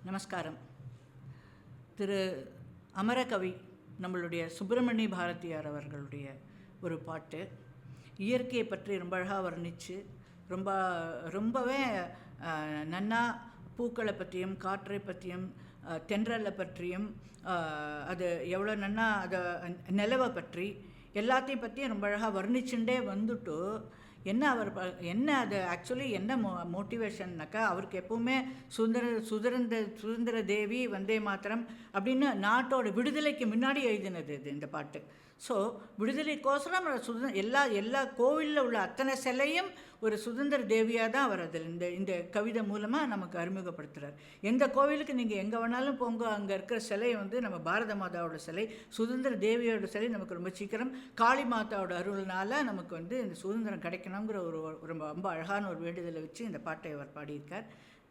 நமஸ்காரம். திரு அமரகவி நம்மளுடைய சுப்பிரமணிய பாரதியார் அவர்களுடைய ஒரு பாட்டு இயற்கையை பற்றி ரொம்ப அழகாக வர்ணித்து ரொம்பவே நன்னா பூக்களை பற்றியும் காற்றை பற்றியும் தென்றலை பற்றியும் அது எவ்வளோ நன்னா அதை நிலவை பற்றி எல்லாத்தையும் பற்றியும் ரொம்ப அழகாக வர்ணிச்சுட்டே வந்துட்டு என்ன அது ஆக்சுவலி என்ன மோட்டிவேஷன்னாக்கா, அவருக்கு எப்போவுமே சுதந்திர தேவி வந்தே மாத்திரம் அப்படின்னு நாட்டோட விடுதலைக்கு முன்னாடி எழுதினது இது இந்த பாட்டு. ஸோ விடுதலைக்கோசரம் எல்லா கோவிலில் உள்ள அத்தனை சிலையும் ஒரு சுதந்திர தேவியாக தான் அவர் அதில் இந்த கவிதை மூலமாக நமக்கு அறிமுகப்படுத்துகிறார். எந்த கோவிலுக்கு நீங்கள் எங்கே வேணாலும் போங்க, அங்கே இருக்கிற சிலை நம்ம பாரத மாதாவோட சிலை, சுதந்திர தேவியோட சிலை நமக்கு ரொம்ப சீக்கிரம் காளி மாதாவோட அருள்னால நமக்கு இந்த சுதந்திரம் கிடைக்கணுங்கிற ஒரு ரொம்ப அழகான ஒரு வேண்டுதலை வச்சு இந்த பாட்டை அவர் பாடியிருக்கார்.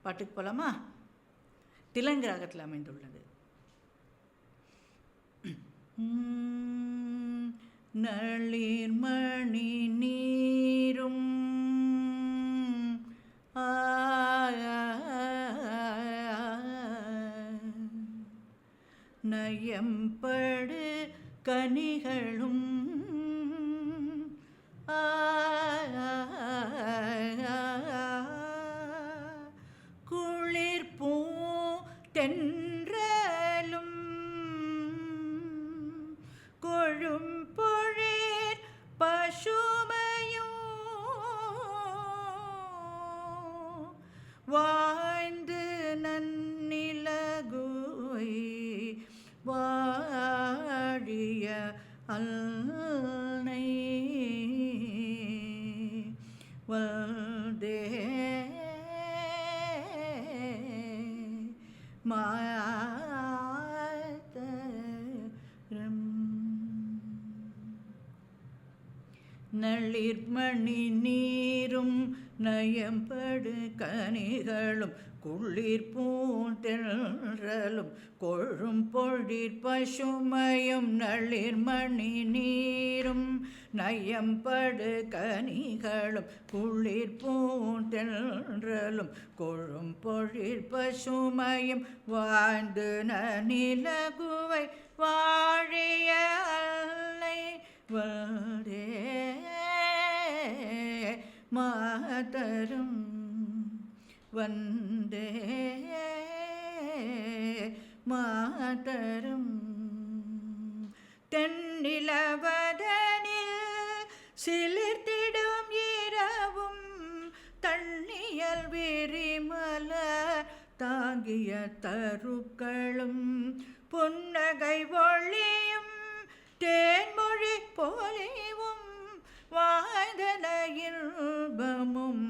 பாட்டுக்கு போகலாமா? திலங்கு ராகத்தில் அமைந்துள்ளது. நளிர்மணி நீரும் நயம்படு கனிகளும் குளிர்பூ தென்றலும் கொழும்பொழிற் பசுமையும் வாழ்ந்து நன்னிலகுவை வாழிய அல்னை வல்தே நளிர்மணி நீரும் நயம்படு கனிகளும் குளிர் பூந்தென்றலும் கொழும் பொழிற் பசுமையும் நளிர்மணி நீரும் நயம்படு கனிகளும் குளிர் பூந்தென்றலும் கொழும் பொழிற் பசுமையும் வாழ்ந்து நிலகுவை வாழிய அல்லை வந்தே மாதரும் வந்தே மாதரும் தென்னிலவதனில் சிலிர்த்திடும் இரவும் தண்ணியல் விரிமலர் தாங்கிய தருக்களும் புன்னகை ஒளியும் தேன்மொழி பொலிவும் வாய்ந்தன இன்பமும்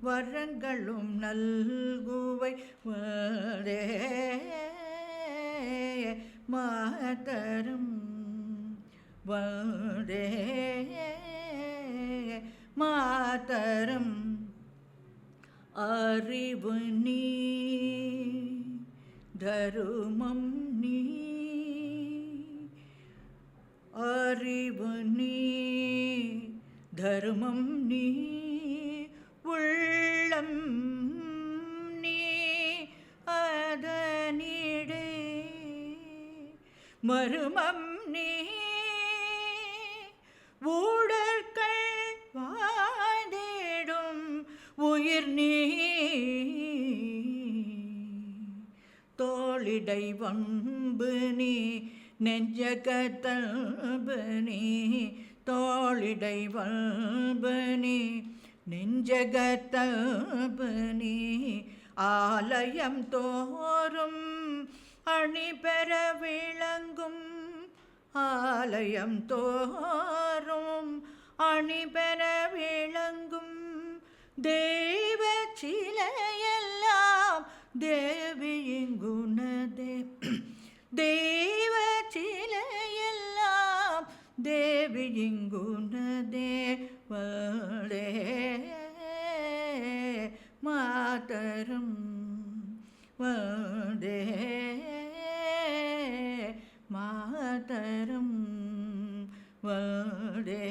வரங்களும் நல்குவை வந்தே மாதரும் வந்தே மாதரும் அறிவு நீ தருமம் நீ அறிவு நீ தர்மம் நீ உள்ளம் நீ அதனிடே மருமம் நீ ஊடற்கள் வாழ்ந்திடும் உயிர் நீ தோளிடை வம்பு நீ நெஞ்சகத்தல்பு நீ தோளிடை வல்பு நீ நெஞ்சகத்தல்பு நீ ஆலயம் தோறும் அணி பெற விளங்கும் ஆலயம் தோறும் அணி பெற விளங்கும் தெய்வ சிலையெல்லாம் தேவி இங்குனதே தெய்வ சிலையெல்லாம் தேவி இங்குனதே வந்தே மாதரும் வந்தே மாதரும் வந்தே